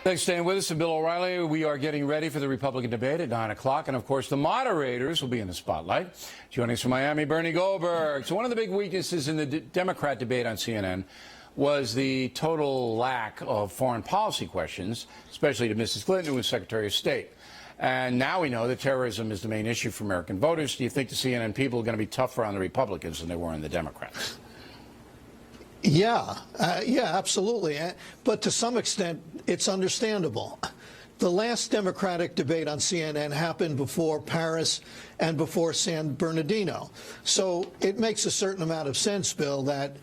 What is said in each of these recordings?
Thanks for staying with us. I'm Bill O'Reilly. We are getting ready for the Republican debate at 9 o'clock. And, of course, the moderators will be in the spotlight. Joining us from Miami, Bernie Goldberg. So one of the big weaknesses in the Democrat debate on CNN was the total lack of foreign policy questions, especially to Mrs. Clinton, who was Secretary of State. And now we know that terrorism is the main issue for American voters. Do you think the CNN people are going to be tougher on the Republicans than they were on the Democrats? Yeah, absolutely. But to some extent, it's understandable. The last Democratic debate on CNN happened before Paris and before San Bernardino. So it makes a certain amount of sense, Bill, that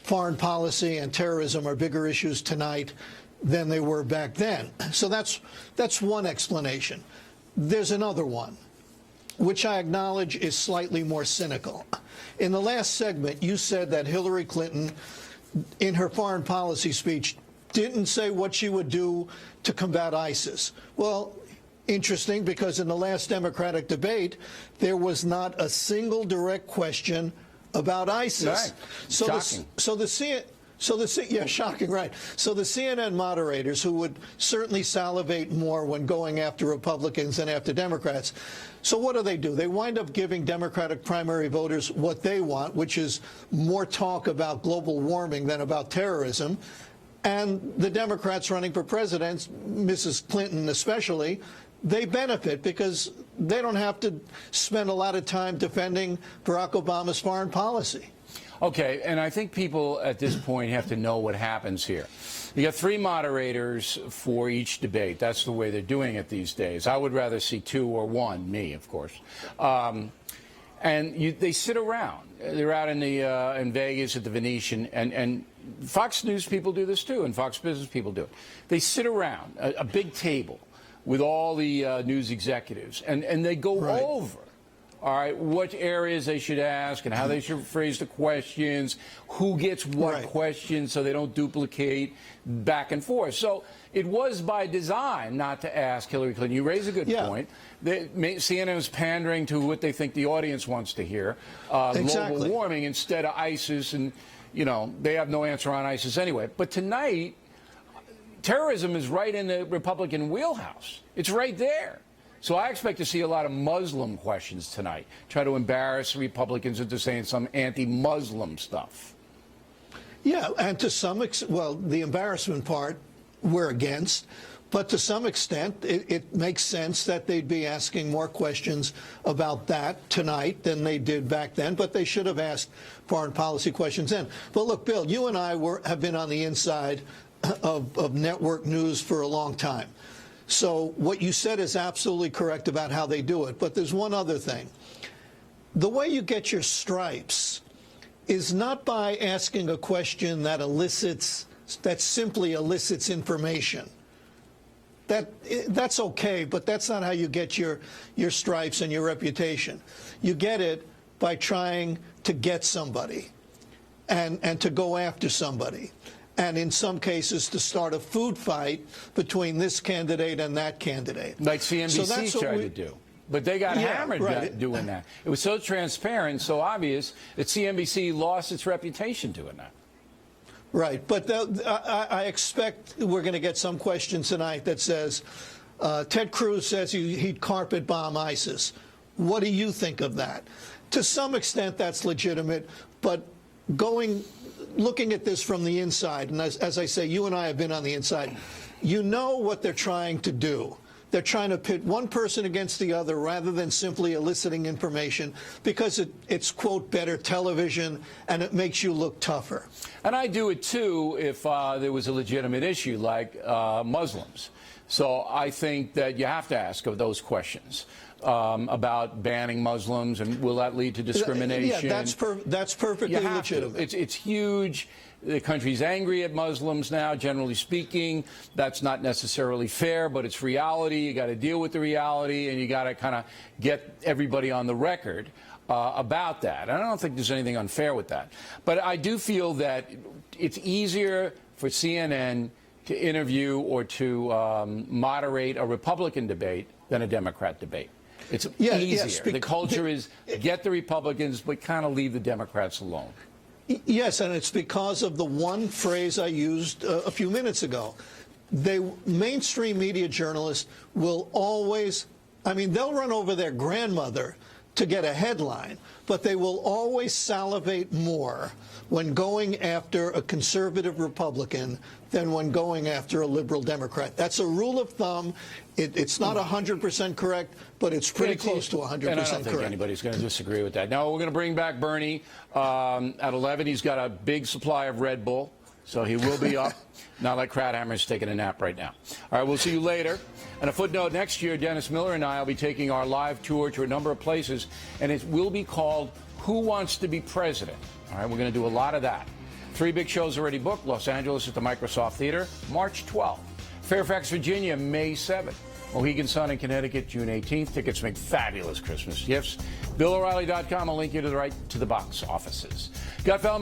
foreign policy and terrorism are bigger issues tonight than they were back then. So that's one explanation. There's another one, which I acknowledge is slightly more cynical. In the last segment, you said that Hillary Clinton, in her foreign policy speech, didn't say what she would do to combat ISIS. Well, interesting, because in the last Democratic debate, there was not a single direct question about ISIS. Right. Shocking. Shocking, right. So the CNN moderators, who would certainly salivate more when going after Republicans than after Democrats, so what do? They wind up giving Democratic primary voters what they want, which is more talk about global warming than about terrorism. And the Democrats running for president, Mrs. Clinton especially, they benefit because they don't have to spend a lot of time defending Barack Obama's foreign policy. Okay, and I think people at this point have to know what happens here. You got 3 moderators for each debate. That's the way they're doing it these days. I would rather see 2 or 1, me, of course. They sit around. They're out in Vegas at the Venetian, and Fox News people do this too, and Fox Business people do it. They sit around a big table with all the news executives, and they go over. All right, what areas they should ask and how they should phrase the questions, who gets what questions so they don't duplicate back and forth. So it was by design not to ask Hillary Clinton. You raise a good point. CNN is pandering to what they think the audience wants to hear, global warming instead of ISIS, and, you know, they have no answer on ISIS anyway. But tonight, terrorism is right in the Republican wheelhouse. It's right there. So I expect to see a lot of Muslim questions tonight. Try to embarrass Republicans into saying some anti-Muslim stuff. Yeah, and to some extent, well, the embarrassment part we're against, but to some extent it makes sense that they'd be asking more questions about that tonight than they did back then, but they should have asked foreign policy questions then. But look, Bill, you and I have been on the inside of network news for a long time. So what you said is absolutely correct about how they do it. But there's one other thing. The way you get your stripes is not by asking a question that simply elicits information. That's okay, but that's not how you get your stripes and your reputation. You get it by trying to get somebody and to go after somebody. And in some cases, to start a food fight between this candidate and that candidate. Like CNBC tried to do. But they got hammered doing that. It was so transparent, so obvious, that CNBC lost its reputation doing that. Right. But I expect we're going to get some question tonight that says, Ted Cruz says he'd carpet bomb ISIS. What do you think of that? To some extent, that's legitimate, but looking at this from the inside, and as I say, you and I have been on the inside, you know what they're trying to do. They're trying to pit one person against the other rather than simply eliciting information because it's, quote, better television and it makes you look tougher. And I do it, too, if there was a legitimate issue like Muslims. So I think that you have to ask those questions. About banning Muslims, and will that lead to discrimination? Yeah, that's perfectly legitimate. It's huge. The country's angry at Muslims now, generally speaking. That's not necessarily fair, but it's reality. You got to deal with the reality, and you got to kind of get everybody on the record about that. And I don't think there's anything unfair with that. But I do feel that it's easier for CNN to interview or to moderate a Republican debate than a Democrat debate. It's easier. The culture is get the Republicans, but kind of leave the Democrats alone. Yes, and it's because of the one phrase I used a few minutes ago. mainstream media journalists will always, I mean, they'll run over their grandmother to get a headline, but they will always salivate more when going after a conservative Republican than when going after a liberal Democrat. That's a rule of thumb. It's not 100% correct, but it's pretty close to 100% correct. And I don't think anybody's going to disagree with that. Now, we're going to bring back Bernie at 11. He's got a big supply of Red Bull, so he will be up. Not like Krauthammer's taking a nap right now. All right, we'll see you later. And a footnote, next year, Dennis Miller and I will be taking our live tour to a number of places, and it will be called Who Wants to Be President? All right, we're going to do a lot of that. 3 big shows already booked. Los Angeles at the Microsoft Theater, March 12th. Fairfax, Virginia, May 7th. Mohegan Sun in Connecticut, June 18th. Tickets make fabulous Christmas gifts. BillO'Reilly.com. I'll link you to the box offices. Gutfeld